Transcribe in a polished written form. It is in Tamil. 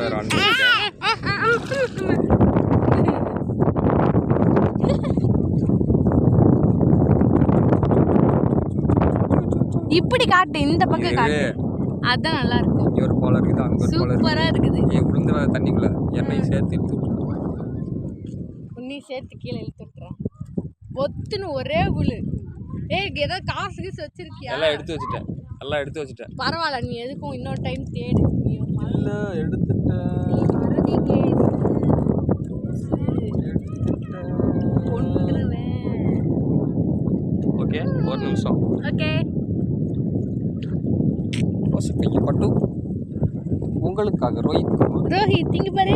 வேற வந்துட்டேன். இப்படி காட்டு, இந்த பக்கம் காட்டு, அதான் நல்லா இருக்கு. இங்க ஒரு கோலம் இருக்குது, அங்க ஒரு கோலம் சூப்பரா இருக்குது. நீ விழுந்துடாத தண்ணிக்குள்ள, என்னையும் சேர்த்து இழுத்து விட்டுரு. உன்னையும் சேர்த்து கீழே இழுத்து விட்டுறேன். ஒத்துன்னு ஒரே விழு. ஏய், ஏதாவது காசு கீசு வச்சிருக்கியா? எல்லாம் எடுத்து வச்சுட்டேன், எல்லாம் எடுத்து வச்சுட்டேன். பரவாயில்ல, நீ எதுக்கும் இன்னொரு டைம் தேடு. நீ இல்ல எடுத்துட்டேன். மறதி கேடு கொன்றுவேன். ஓகே, ஒரு நிமிஷம். ஓகே, பசுப்பைக்கு பட்டு உங்களுக்காக ரோஹித் குமார். ரோஹித் இங்க பாரு.